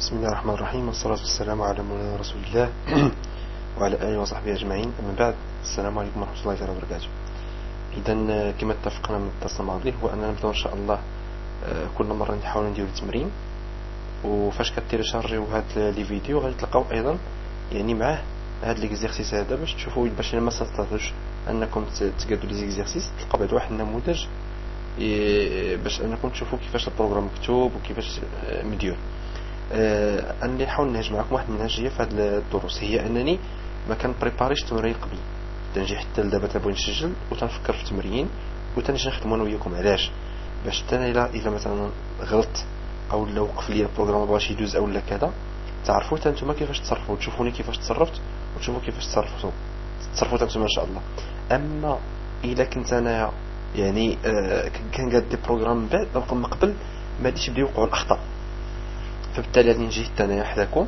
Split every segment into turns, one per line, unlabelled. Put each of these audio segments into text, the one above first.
بسم الله الرحمن الرحيم، والصلاة والسلام على مولانا رسول الله وعلى آله وصحبه أجمعين. أما بعد، السلام عليكم ورحمة الله تعالى وبركاته. إذا كما اتفقنا من الدرس الماضي هو أننا نبدأ إن شاء الله كل مرة نحاول نديرو التمرين، وفاش كتيرشارجيو هاد لي فيديو غادي تلقاو أيضا يعني معاه هاد ليكزيرسيس هذا باش تشوفوا، باش ما تستطيعوش أنكم تقادوا لي زيكزيرسيس. تلقاو بعد واحد النموذج باش أنكم تشوفوا كيفاش البروغرام مكتوب وكيفاش مدير. أني نحاول نهج معكم واحد المنهجية في هذه الدروس، هي أنني ما كنبريباريش تمرين قبل، تنجي حتى لدابا تنبغي نسجل وتنفكر في تمرين وتنجي نخدمو انا وياكم. علاش؟ باش حتى الا مثلا غلطت او لو وقف لي البروغرام ما بغاش يدوز او لا كذا، تعرفوا حتى نتوما كيفاش تصرفوا وتشوفوني كيفاش تصرفت وتشوفوا كيفاش تصرفوا نتوما ان شاء الله. اما الا كنت انا يعني كنقاد دي بروغرام من بعد من قبل، ما غاديش يبداو يوقعوا الاخطاء، فبالتالي غادي نجي حتى انايا حداكم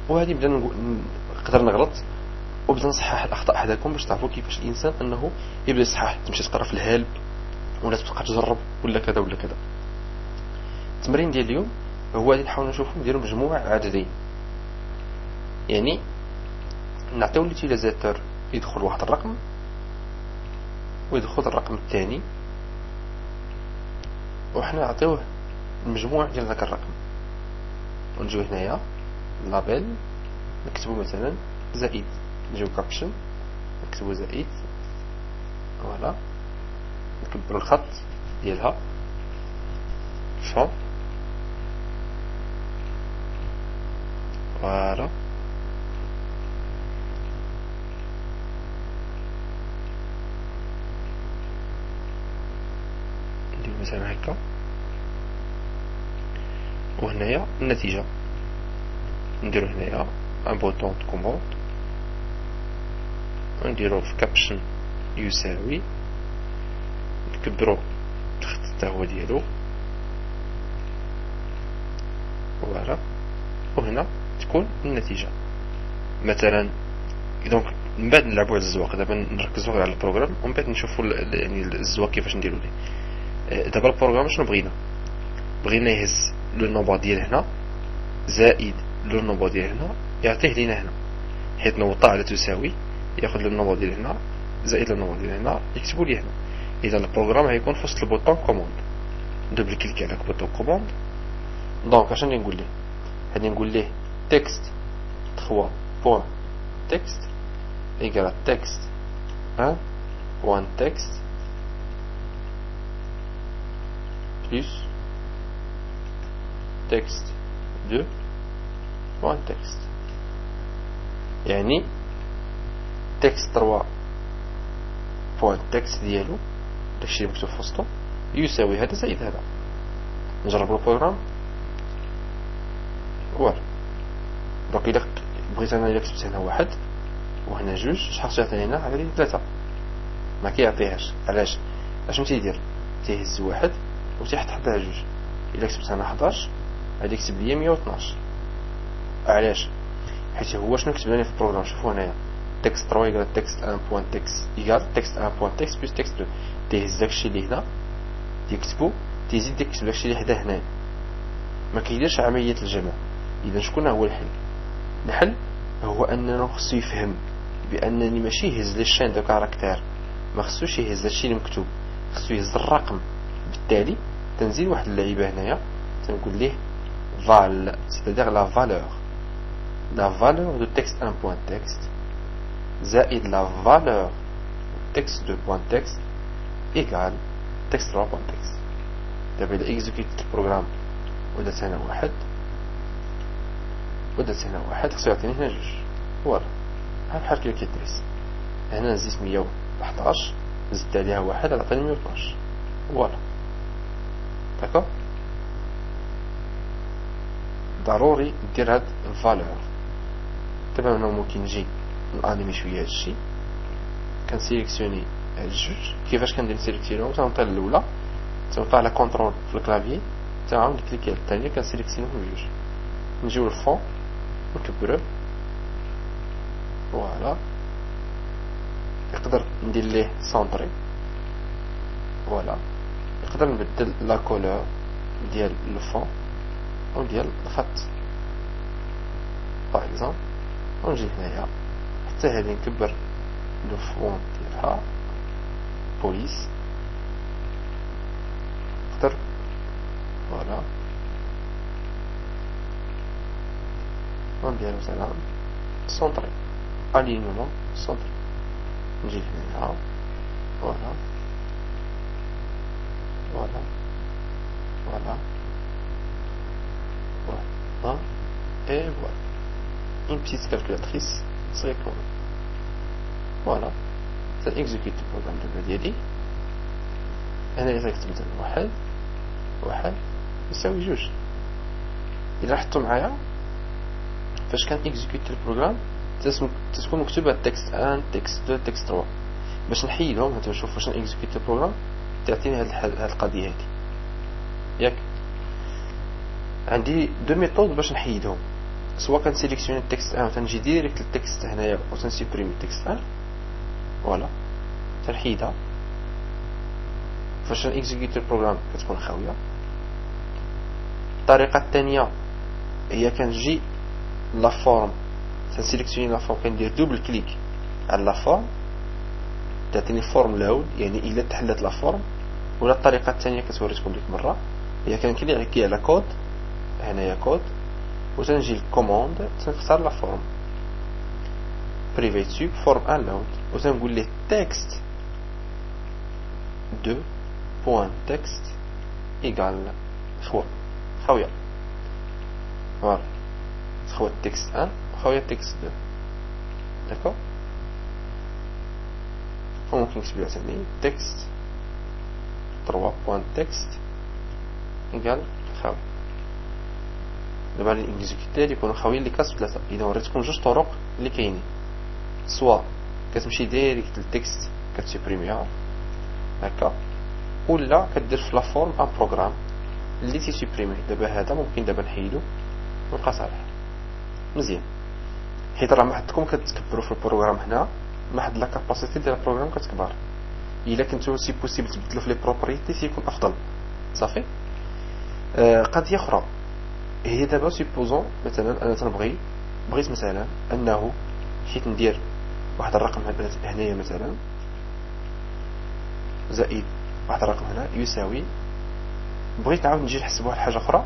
وغادي نبدا نقدر نغلط وبدا نصحح الاخطاء حداكم باش تعرفوا كيفاش الانسان انه يبدا يصحح. تمشي تقرا في الهلب ولا تبقى تجرب ولا كذا ولا كذا. التمرين ديال اليوم هو غادي نحاول نشوفوا نديروا مجموع عددين، يعني نعطيو لليوتيليزاتور يدخل واحد الرقم ويدخل الرقم الثاني، وحنا نعطيوه المجموع ديال ذاك الرقم، ونجيو هنايا لابيل نكتبوا مثلا زائد، نجيو كابشن نكتبوا زائد، فوالا نكبروا الخط ديالها فون، فوالا ندير مثلا هكا. وهنايا النتيجة نديرو هنايا ان بوطون دو كوموند، ونديرو في كابشن يساوي، نكبرو الخط حتى هو ديالو، فوالا. وهنا تكون النتيجة مثلا. دونك من بعد نلعبوا على الزواق، دابا نركزوا غير على البروغرام ومن بعد نشوفوا يعني الزواق كيفاش نديروا ليه. دابا البروغرام شنو بغينا يهز لو نومبر ديال هنا زائد لو نومبر ديال هنا، يعطيه لينا هنا، حيت نوطا على تساوي ياخذ لو نومبر ديال هنا زائد لو نومبر ديال هنا يكتبوا لي هنا. اذا البروغرام غيكون في وسط البوطون كوموند، دوبل كليك على البوطون كوموند. دونك اش غادي نقول ليه؟ غادي نقول ليه تكست 3 بوين تكست ايكال تكست 1 بوين تكست بلس تكست 2 بوين تكست، يعني تكست 3 بوين تكست ديالو داكشي مكتوب في وسطو يساوي هذا زائد هذا. نجربوا البروغرام. فوالا. دونك الا بغيت انا الا كتبت هنا واحد وهنا جوج، شحال تعطيني هنا؟ عطيني 3. ما كيعطيهاش. علاش؟ اش تيدير؟ تيهز واحد وتيحط حداه جوج. الا كتبت هنا 11 غادي يكتب لي 112. علاش؟ حيت هو شنو كتب لي في البروغرام؟ شوفوا هنايا تكست 3 يقال تكست 1 بوين تكست يقال تكست 1 بوين تكست بلس تكست 2. تيهز داكشي اللي هنا تيكتبو، تيزيد يكتب داكشي اللي حدا هنا، ما كيديرش عملية الجمع. اذا شكون هو الحل؟ الحل هو اننا خصو يفهم بانني ماشي يهز لي شين دو كاركتير، ما خصوش يهز هادشي اللي مكتوب، خصو يهز الرقم. بالتالي تنزيد واحد اللعيبه هنايا، تنقول ليه val c'est-à-dire la valeur de texte 1 point texte زائد la valeur texte 2 point texte égale texte 3 point texte. دابا إذا إكزيكيوت البروغرام ودات هنا واحد ودات هنا واحد، خصو يعطيني هنا جوج. فوالا بحال كيف كيدرس هنا. زدت 111 زدت عليها واحد عطاني 112. فوالا داكوغ. ضروري ندير هاد الفالور. دابا انا ممكن نجي نانيمي شويه هادشي، كنسيليكسيوني هاد الجوج. كيفاش كندير سيليكسيونيهم؟ تنوطي الاولى، تنوطي على كونترول في الكلافيي، تنعاود نكليكي على الثانيه، كنسيليكسيونيهم جوج. نجيو للفون نكبروه. فوالا نقدر ندير ليه سونطري. فوالا نقدر نبدل لا كولور ديال الفون وديال الخط. باغ اكزومبل ونجي هنايا حتى هادي نكبر لو فون ديالها بوليس نقدر فوالا وندير مثلا سونطري الينمون سونطري نجي هنايا فوالا فوالا فوالا voilà et voilà une petite calculatrice serait pour nous. Voilà ça exécute le programme de ديالي انا اذا كتبت مثلا واحد يساوي جوج. الا لاحظتوا معايا فاش كان اكزيكوت البروغرام تكون مكتوبه تكست 1 تكست 2 تكست 3 باش نحيدهم. هانتوما شوفوا فاش اكزيكوت البروغرام تعطيني هاد القضيه هادي ياك. عندي دو ميثود باش نحيدهم، سواء كان سيليكسيوني التكست 1 وتنجي ديريكت للتكست هنايا وتنسيبريمي التكست 1 فوالا تنحيدها فاش نكزيكوت البروغرام كتكون خاويه. الطريقه الثانيه هي كنجي لا فورم تنسيليكسيوني لا فورم كندير دوبل كليك على لا فورم تعطيني فورم لود يعني الا تحلت لا فورم. ولا الطريقه الثانيه كتوريتكم ديك المره هي كنكليكي على كود هنايا كود وتنجي الكوموند تنختار لا فورم بريفي تيوب فورم ان لود وتنقول ليه تكست 2 بوان تكست ايغال خاويه فوالا خاويه تكست 1 خاويه تكست 2 داكوغ. وممكن نكتبو ثاني تكست 3 بوان تكست ايغال خاويه. دابا الاكزيكوتير يكونوا خاويين لكاس 3. اذا وريتكم جوج طرق اللي كاينين، سواء كتمشي ديريكت للتكست كتسوبريميها هكا ولا كدير في لا فورم ان بروغرام اللي تيسوبريمي. دابا هذا ممكن دابا نحيدو ونبقى صالح مزيان، حيت راه ما حدكم كتكبروا في البروغرام هنا ما حد لا كاباسيتي ديال البروغرام كتكبر. الا كنتو سي بوسيبل تبدلوا في لي بروبريتي سيكون افضل صافي. قضيه اخرى هي دابا سيبوزون مثلا انا بغيت مثلا انه حيت ندير واحد الرقم هنايا مثلا زائد واحد الرقم هنا يساوي، بغيت نعاود نجي نحسب واحد الحاجه اخرى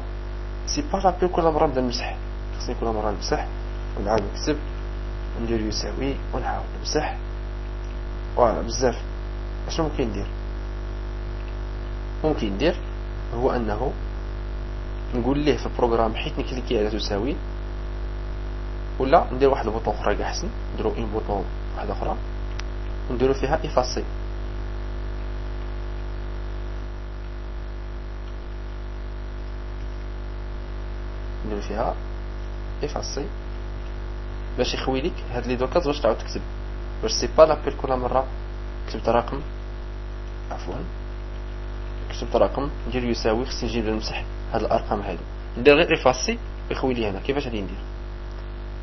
سي با لابيل كل مره نبدا نمسح، خصني كل مره نمسح ونعاود نكتب ندير يساوي ونعاود نمسح فوالا بزاف. اشنو ممكن ندير هو انه نقول ليه في البروغرام حيت نكليكي على تساوي ولا ندير واحد البوطون اخرى كاع احسن نديرو ان بوطون واحده اخرى ونديرو فيها افاسي. نديرو فيها افاسي باش يخوي لك هاد لي دوكاز باش تعاود تكتب، باش سي با لابيل كل مره كتبت رقم كتبت رقم ندير يساوي خصني نجي نمسح هاد الارقام هادو. ندير غير افاسي ويخوي لي هنا كيفاش غادي ندير.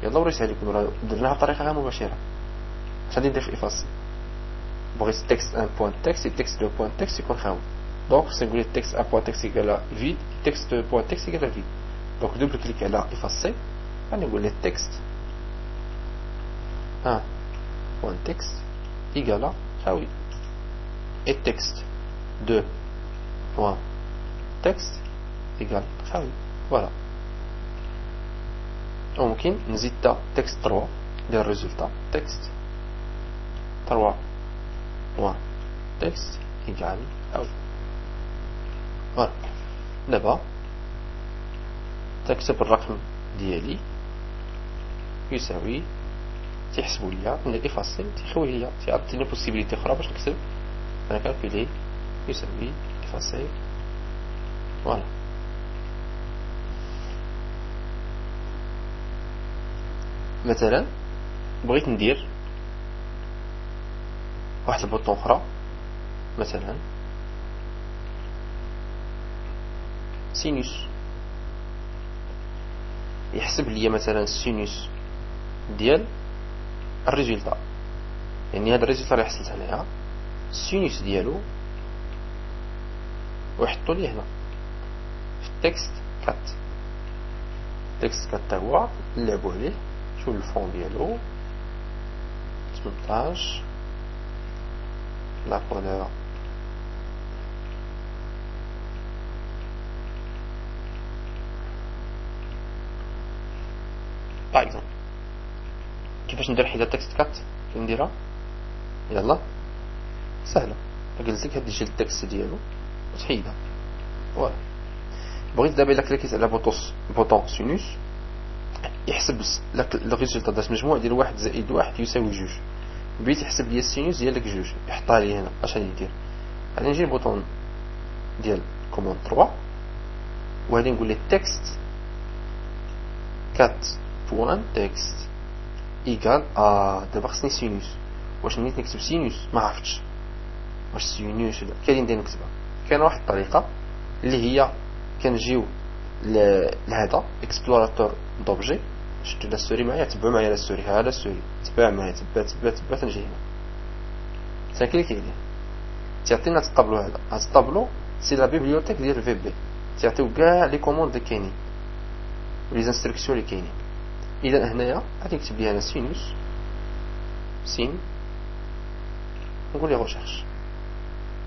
يلا وريت عليكم راه درناها بطريقه غير مباشره. اش غادي ندير في افاسي؟ بغيت تكست 1 بوان تكست تكست 2 بوان تكست يكون خاوي، دونك خصني نقول تكست 1 بوان تكست ايكال فيد تكست 2 بوان تكست ايكال فيد. دونك دوبل كليك على افاسي غادي نقول ليه تكست 1 بوان تكست ايكال خاوي et texte 2 point texte égale خاوي. voilà. وممكن نزيد تا texte 3 ديال الريزولتا texte 3 point texte égale خاوي. voilà. دابا تكتب الرقم ديالي يساوي تيحسبوا ليا ندير افاسي تيخوي ليا تيعطيني بوسيبيليتي اخرى باش نكتب انا كالكولي يساوي افاسي فوالا. مثلا بغيت ندير واحد البوطون اخرى مثلا سينوس يحسب لي مثلا السينوس ديال الريزولتا، يعني هذا الريزولتا اللي حصلت هنايا السينوس ديالو ويحطوا لي هنا في التكست 4. التكست 4 هو نلعبوا عليه شوف الفون ديالو 18 لا كولور باغ اكزومبل. كيفاش ندير حدا تكست كات فين نديرها؟ يلا سهله، قلت لك هاد يجي التكست ديالو وتحيدها فوالا. بغيت دابا الا كليكيت على بوطون سينوس يحسب لك الريزلت داز مجموع ديال 1 زائد 1 يساوي 2. بغيت يحسب لي السينوس ديالك 2 يحطها لي هنا. اش غادي ندير؟ غادي نجي البوطون ديال كوموند 3 وغادي نقول ليه تكست كات بوان تكست ايكال دابا خصني سينوس. واش نيت نكتب سينوس؟ ما عرفتش واش سينوس ولا كاين ندير نكتبها. كاين واحد الطريقه اللي هي كنجيو لهذا اكسبلوراتور دوبجي. شفتوا لا ستوري معايا؟ تبعوا معايا لا ستوري. ها لا ستوري تبع معايا، تبع تنجي هنا تنكليكي عليه تعطينا الطابلو. هذا الطابلو سي لا بيبليوتيك ديال الفي بي، تعطيو كاع لي كوموند اللي كاينين ولي انستركسيون اللي كاينين. اذا هنايا غادي نكتب لي انا سينوس سين نقول لي ريشيرش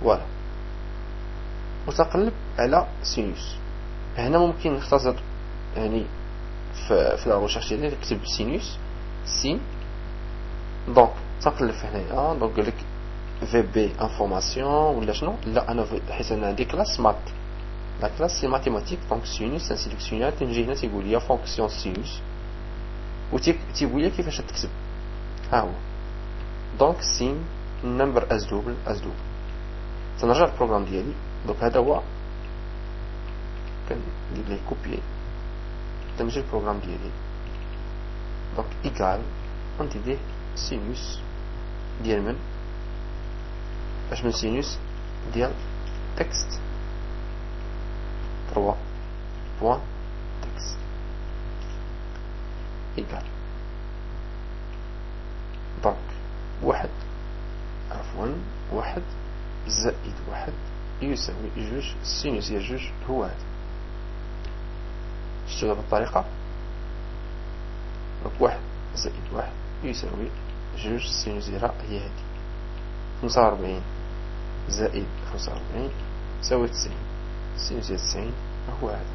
فوالا وتقلب على سينوس. هنا ممكن نختصر يعني في لا ريشيرش ديالي نكتب سينوس سين دونك تقلب هنايا دونك قال لك في بي انفورماسيون ولا شنو. لا انا حيت انا عندي كلاس مات، لا كلاس سي ماتيماتيك دونك سينوس نسيليكسيونيها تنجي هنا تيقول لي فونكسيون سينوس و تيقول لي كيفاش تكتب. ها هو دونك سين نمبر از دوبل تنرجع البروغرام ديالي. دونك هذا هو كندير ليه كوبيي تنجي البروغرام ديالي دونك ايكال غندير سينوس ديال من باش من سينوس ديال تكست 3 بوان تكست ايكال دونك 1 زائد 1 يساوي 2. السينوس ديال 2 هو هذا. شفتوا دابا الطريقة؟ دونك 1 زائد 1 يساوي 2. السينوس ديالها هي هذه. 45 زائد 45 يساوي 90. السينوس ديال 90 هو هذا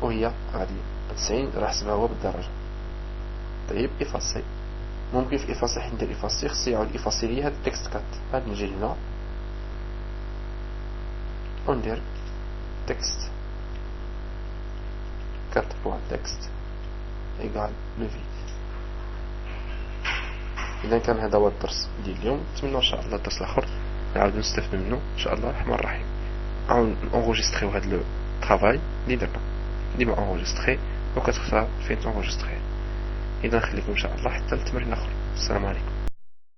وهي غادي 90 راه حسبها هو بالدرجة. طيب افاسي ممكن في افاسي حيت ندير افاسي خصني يعاود افاسي لي هاد التكست كات. غادي نجي هنا وندير تكست كات بوان تكست ايكال لو فيد. اذا كان هذا هو الدرس ديال اليوم. نتمنى ان شاء الله الدرس الاخر نعاودو نستافدو منه ان شاء الله الرحمن الرحيم. نعاود نونغوجيستريو هاد لو طرافاي اللي درنا ديما انغوجيستري وكتختار فين تونغوجيستري. اذا نخليكم ان شاء الله حتى التمرين الاخر. السلام عليكم.